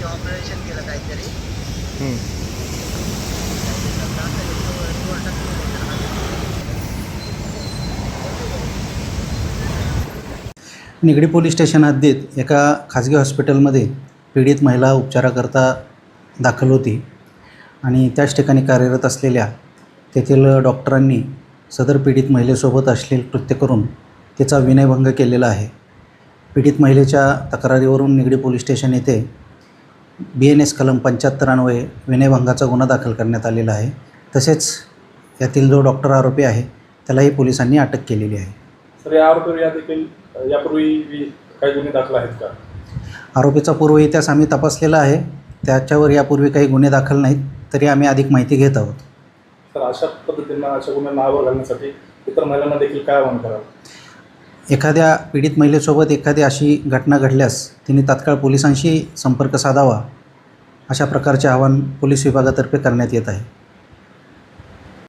ते ऑपरेशन केलं काहीतरी. हं. निगडी पोलीस स्टेशन हद्दीत एका खाजगी हॉस्पिटलमध्ये पीडित महिला उपचाराकरता दाखल होती आणि त्याच ठिकाणी कार्यरत असलेल्या तेथील डॉक्टरांनी सदर पीडित महिलेसोबत अश्लील कृत्य करून तिचा विनयभंग केलेला आहे. पीडित महिलेच्या तक्रारीवरून निगडी पोलीस स्टेशन येथे BNS कलम 75 अन्वये विनयभंगाचा गुन्हा दाखल करण्यात आलेला आहे. तसेच यातील जो डॉक्टर आरोपी आहे त्यालाही पोलिसांनी अटक केलेली आहे. सर, या आरोपीवर देखील यापूर्वी काही गुन्हे दाखल आहेत का? आरोपीचा पूर्व इतिहास आम्ही तपासलेला आहे. त्याच्यावर यापूर्वी काही गुन्हे दाखल नाहीत, तरी आम्ही अधिक माहिती घेत आहोत. तर अशा पद्धतीनं अशा गुन्ह्यांना आवर घालण्यासाठी इतर महिलांना देखील काय आवाहन करावं? एखाद्या पीडित महिलेसोबत एखादी अशी घटना घडल्यास तिने तात्काळ पोलिसांशी संपर्क साधावा, अशा प्रकारचे आवाहन पोलीस विभागातर्फे करण्यात येत आहे.